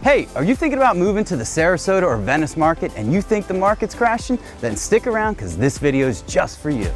Hey, are you thinking about moving to the Sarasota or Venice market and you think the market's crashing? Then stick around because this video is just for you.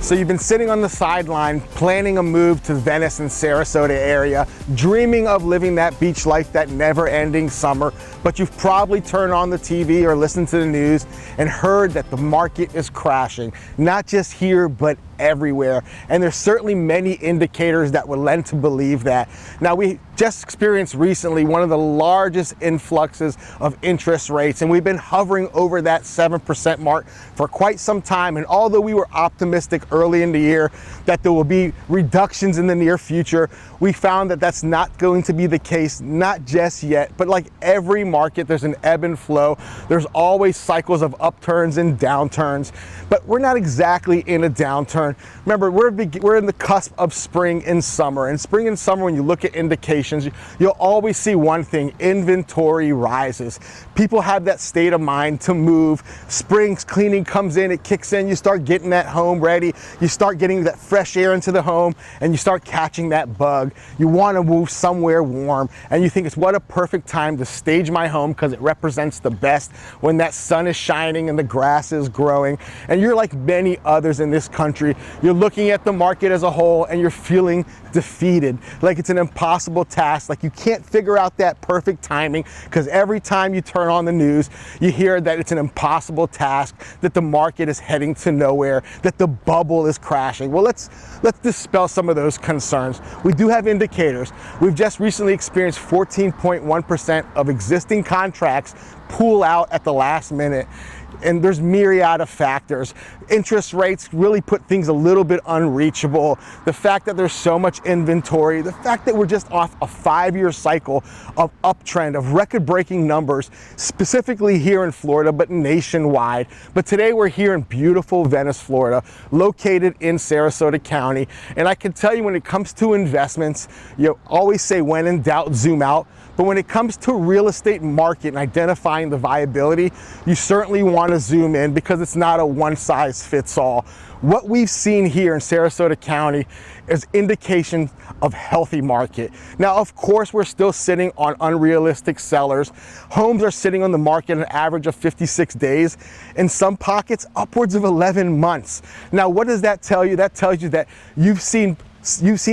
So you've been sitting on the sideline, planning a move to Venice and Sarasota area, dreaming of living that beach life, that never-ending summer, but you've probably turned on the TV or listened to the news and heard that the market is crashing, not just here, but everywhere. And there's certainly many indicators that would lend to believe that. Now, we just experienced recently one of the largest influxes of interest rates, and we've been hovering over that 7% mark for quite some time. And although we were optimistic early in the year that there will be reductions in the near future, we found that that's not going to be the case, not just yet. But like every market, there's an ebb and flow. There's always cycles of upturns and downturns, but we're not exactly in a downturn. Remember, we're in the cusp of spring and summer. And spring and summer, when you look at indications, you'll always see one thing: inventory rises. People have that state of mind to move. Spring's cleaning comes in, it kicks in, you start getting that home ready, you start getting that fresh air into the home, and you start catching that bug. You want to move somewhere warm, and you think, it's what a perfect time to stage my home because it represents the best when that sun is shining and the grass is growing. And you're like many others in this country. You're looking at the market as a whole and you're feeling defeated, like it's an impossible task, like you can't figure out that perfect timing, because every time you turn on the news, you hear that it's an impossible task, that the market is heading to nowhere, that the bubble is crashing. Well, let's dispel some of those concerns. We do have indicators. We've just recently experienced 14.1% of existing contracts pull out at the last minute. And there's myriad of factors. Interest rates really put things a little bit unreachable. The fact that there's so much inventory, the fact that we're just off a 5-year cycle of uptrend, of record-breaking numbers, specifically here in Florida, but nationwide. But today we're here in beautiful Venice, Florida, located in Sarasota County. And I can tell you, when it comes to investments, you always say, when in doubt, zoom out. But when it comes to real estate market and identifying the viability, you certainly want to zoom in, because it's not a one-size-fits-all. What we've seen here in Sarasota County is indication of healthy market. Now, of course, we're still sitting on unrealistic sellers. Homes are sitting on the market an average of 56 days. In some pockets, upwards of 11 months. Now, what does that tell you? That tells you that you've seen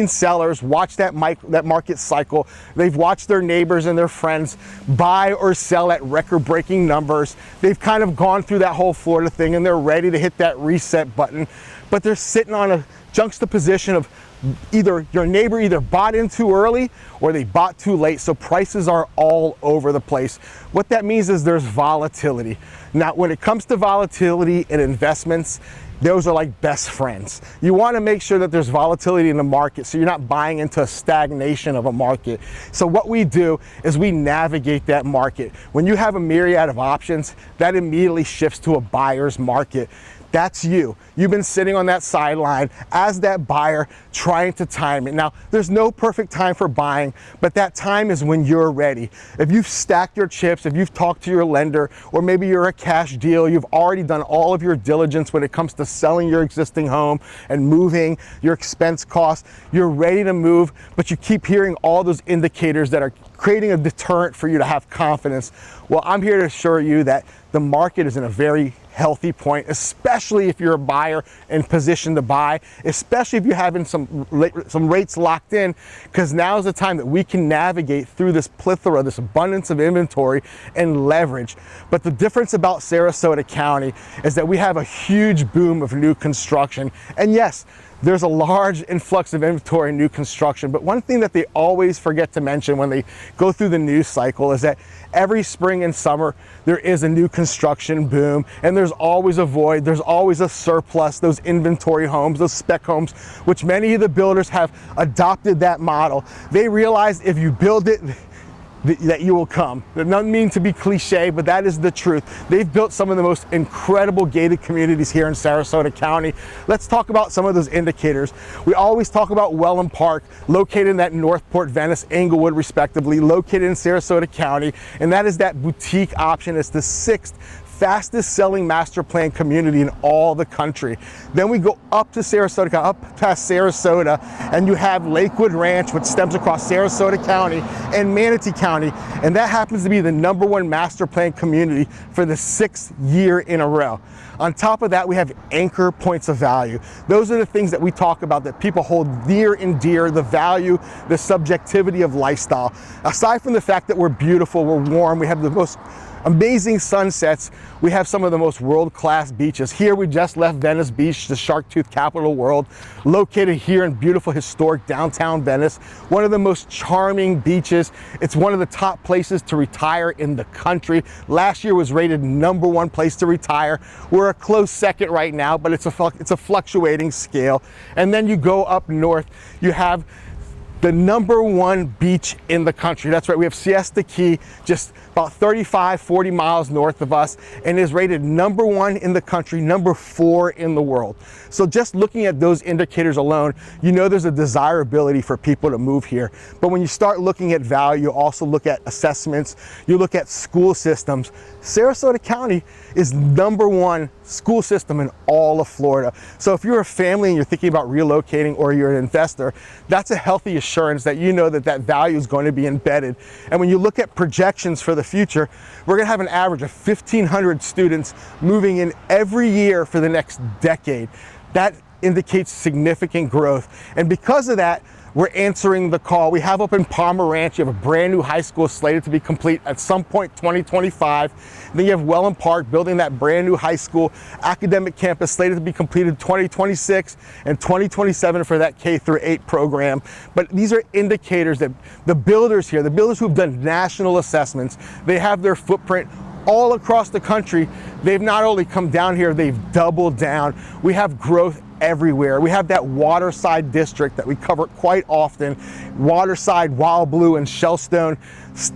sellers watch that market cycle. They've watched their neighbors and their friends buy or sell at record-breaking numbers. They've kind of gone through that whole Florida thing, and they're ready to hit that reset button. But they're sitting on a juxtaposition of either your neighbor either bought in too early or they bought too late. So prices are all over the place. What that means is there's volatility. Now, when it comes to volatility in investments, those are like best friends. You want to make sure that there's volatility in the market, so you're not buying into a stagnation of a market. So what we do is we navigate that market. When you have a myriad of options, that immediately shifts to a buyer's market. That's you. You've been sitting on that sideline as that buyer, trying to time it. Now, there's no perfect time for buying, but that time is when you're ready. If you've stacked your chips, if you've talked to your lender, or maybe you're a cash deal, you've already done all of your diligence when it comes to selling your existing home and moving, your expense costs, you're ready to move, but you keep hearing all those indicators that are creating a deterrent for you to have confidence. Well, I'm here to assure you that the market is in a very healthy point, especially if you're a buyer in position to buy, especially if you're having some rates locked in, because now is the time that we can navigate through this plethora, this abundance of inventory and leverage. But the difference about Sarasota County is that we have a huge boom of new construction. And yes, there's a large influx of inventory in new construction, but one thing that they always forget to mention when they go through the news cycle is that every spring and summer there is a new construction boom, and there's always a void, there's always a surplus, those inventory homes, those spec homes, which many of the builders have adopted that model. They realize if you build it, that you will come. That doesn't mean to be cliche, but that is the truth. They've built some of the most incredible gated communities here in Sarasota County. Let's talk about some of those indicators. We always talk about Wellen Park, located in that Northport, Venice, Englewood, respectively, located in Sarasota County, and that is that boutique option. It's the 6th fastest selling master plan community in all the country. Then we go up to Sarasota, up past Sarasota, and you have Lakewood Ranch, which stems across Sarasota County and Manatee County, and that happens to be the #1 master plan community for the 6th year in a row. On top of that, we have anchor points of value. Those are the things that we talk about that people hold near and dear, the value, the subjectivity of lifestyle. Aside from the fact that we're beautiful, we're warm, we have the most amazing sunsets, we have some of the most world-class beaches. Here we just left Venice Beach, the shark tooth capital of the world, located here in beautiful historic downtown Venice, one of the most charming beaches. It's one of the top places to retire in the country. Last year was rated #1 place to retire. We're a close second right now, but it's a fluctuating scale. And then you go up north, you have the #1 beach in the country. That's right, we have Siesta Key, just about 35, 40 miles north of us, and is rated #1 in the country, #4 in the world. So just looking at those indicators alone, you know there's a desirability for people to move here. But when you start looking at value, you also look at assessments, you look at school systems. Sarasota County is #1 school system in all of Florida. So if you're a family and you're thinking about relocating, or you're an investor, that's a healthy assurance that you know that that value is going to be embedded. And when you look at projections for the future, we're going to have an average of 1,500 students moving in every year for the next decade. That indicates significant growth. And because of that, we're answering the call. We have up in Palmera Ranch, you have a brand new high school slated to be complete at some point 2025. Then you have Wellen Park building that brand new high school academic campus slated to be completed 2026 and 2027 for that K-8 program. But these are indicators that the builders here, the builders who've done national assessments, they have their footprint all across the country. They've not only come down here, they've doubled down. We have growth everywhere. We have that waterside district that we cover quite often. Waterside, Wild Blue, and Shellstone.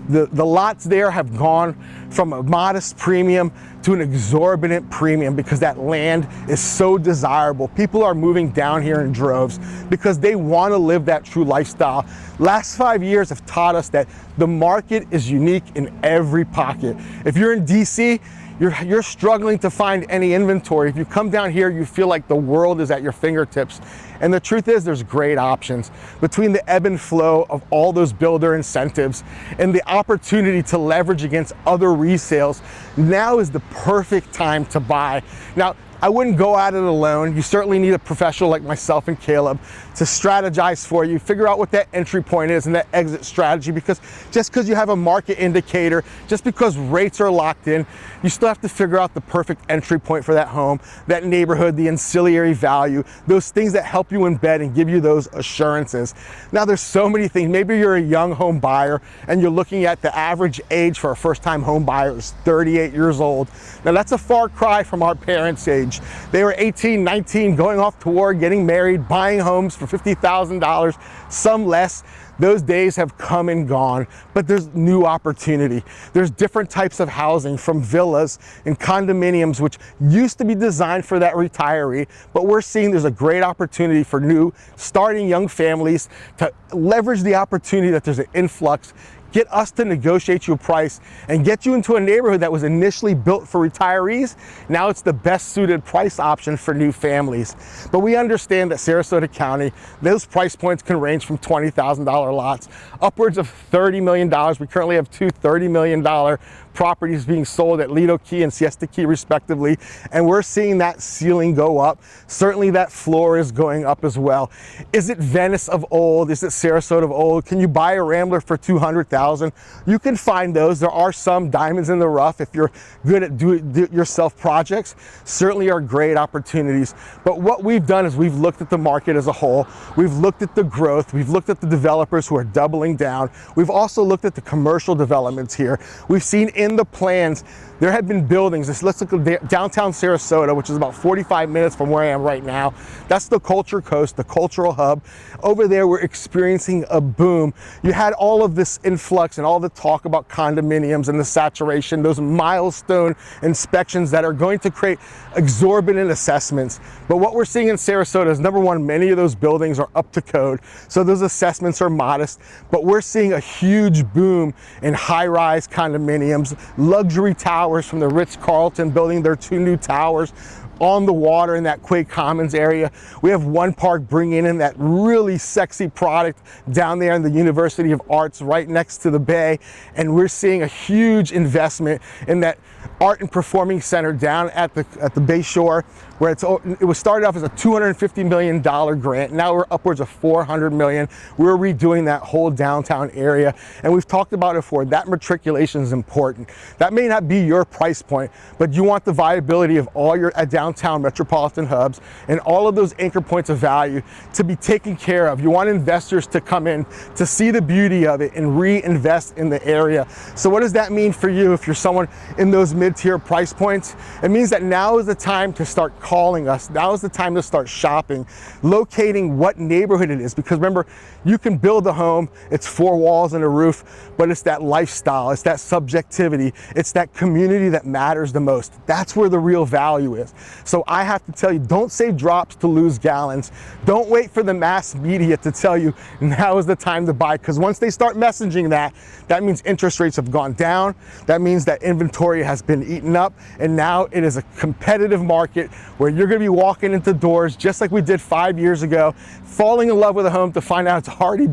The lots there have gone from a modest premium to an exorbitant premium because that land is so desirable. People are moving down here in droves because they want to live that true lifestyle. Last 5 years have taught us that the market is unique in every pocket. If you're in DC, you're struggling to find any inventory. If you come down here, you feel like the world is at your fingertips. And the truth is, there's great options. Between the ebb and flow of all those builder incentives and the opportunity to leverage against other resales, now is the perfect time to buy. Now, I wouldn't go at it alone. You certainly need a professional like myself and Caleb to strategize for you, figure out what that entry point is and that exit strategy, because just because you have a market indicator, just because rates are locked in, you still have to figure out the perfect entry point for that home, that neighborhood, the ancillary value, those things that help you embed and give you those assurances. Now, there's so many things. Maybe you're a young home buyer and you're looking at the average age for a first-time home buyer is 38 years old. Now, that's a far cry from our parents' age. They were 18, 19, going off to war, getting married, buying homes for $50,000, some less. Those days have come and gone, but there's new opportunity. There's different types of housing, from villas and condominiums, which used to be designed for that retiree, but we're seeing there's a great opportunity for new starting young families to leverage the opportunity that there's an influx, get us to negotiate you a price and get you into a neighborhood that was initially built for retirees. Now it's the best suited price option for new families. But we understand that Sarasota County, those price points can range from $20,000 lots upwards of $30 million. We currently have two $30 million properties being sold at Lido Key and Siesta Key respectively, and we're seeing that ceiling go up. Certainly that floor is going up as well. Is it Venice of old? Is it Sarasota of old? Can you buy a Rambler for $200,000? You can find those. There are some diamonds in the rough if you're good at do-it-yourself projects. Certainly are great opportunities. But what we've done is we've looked at the market as a whole. We've looked at the growth. We've looked at the developers who are doubling down. We've also looked at the commercial developments here. We've seen in the plans there had been buildings. Let's look at downtown Sarasota, which is about 45 minutes from where I am right now. That's the culture coast, the cultural hub. Over there, we're experiencing a boom. You had all of this influx and all the talk about condominiums and the saturation, those milestone inspections that are going to create exorbitant assessments. But what we're seeing in Sarasota is, number one, many of those buildings are up to code, so those assessments are modest, but we're seeing a huge boom in high-rise condominiums, luxury towers from the Ritz-Carlton building their 2 new towers on the water in that Quay Commons area. We have Wellen Park bringing in that really sexy product down there in the University of Arts right next to the bay, and we're seeing a huge investment in that art and performing center down at the Bay Shore, where it was started off as a $250 million grant. Now we're upwards of $400 million. We're redoing that whole downtown area, and we've talked about it before. That matriculation is important. That may not be your price point, but you want the viability of all your downtown metropolitan hubs and all of those anchor points of value to be taken care of. You want investors to come in to see the beauty of it and reinvest in the area. So what does that mean for you if you're someone in those mid-tier price points? It means that now is the time to start calling us. Now is the time to start shopping, locating what neighborhood it is, because remember, you can build a home, it's 4 walls and a roof, but it's that lifestyle, it's that subjectivity, it's that community that matters the most. That's where the real value is. So I have to tell you, don't save drops to lose gallons. Don't wait for the mass media to tell you now is the time to buy, because once they start messaging that, that means interest rates have gone down. That means that inventory has been eaten up, and now it is a competitive market where you're going to be walking into doors just like we did 5 years ago, falling in love with a home to find out it's already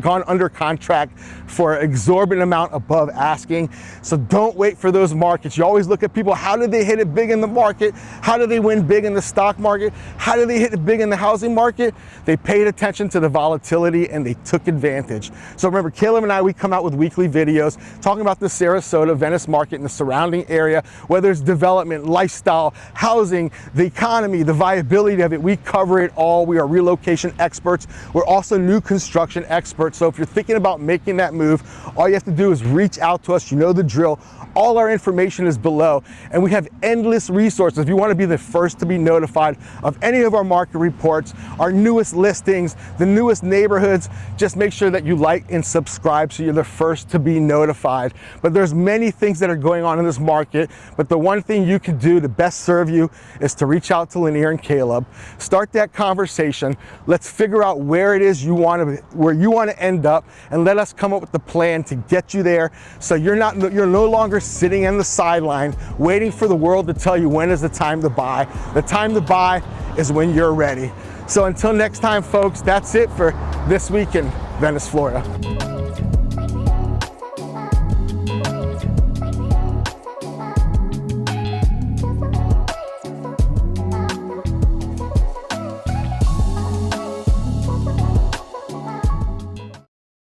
gone under contract for an exorbitant amount above asking. So don't wait for those markets. You always look at people, how did they hit it big in the market? How did they win big in the stock market? How did they hit it big in the housing market? They paid attention to the volatility and they took advantage. So remember, Caleb and I, we come out with weekly videos talking about the Sarasota, Venice market and the surrounding area, whether it's development, lifestyle, housing, the economy, the viability of it. We cover it all. We are relocation experts. We're also new construction experts. So if you're thinking about making that move, all you have to do is reach out to us. You know the drill. All our information is below, and we have endless resources. If you want to be the first to be notified of any of our market reports, our newest listings, the newest neighborhoods, just make sure that you like and subscribe so you're the first to be notified. But there's many things that are going on in this market, but the one thing you can do to best serve you is to reach out to Lanir and Caleb, start that conversation. Let's figure out where it is you want to end up, and let us come up with the plan to get you there, so you're no longer sitting on the sideline waiting for the world to tell you when is the time to buy. The time to buy is when you're ready. So until next time, folks, that's it for this week in Venice, Florida.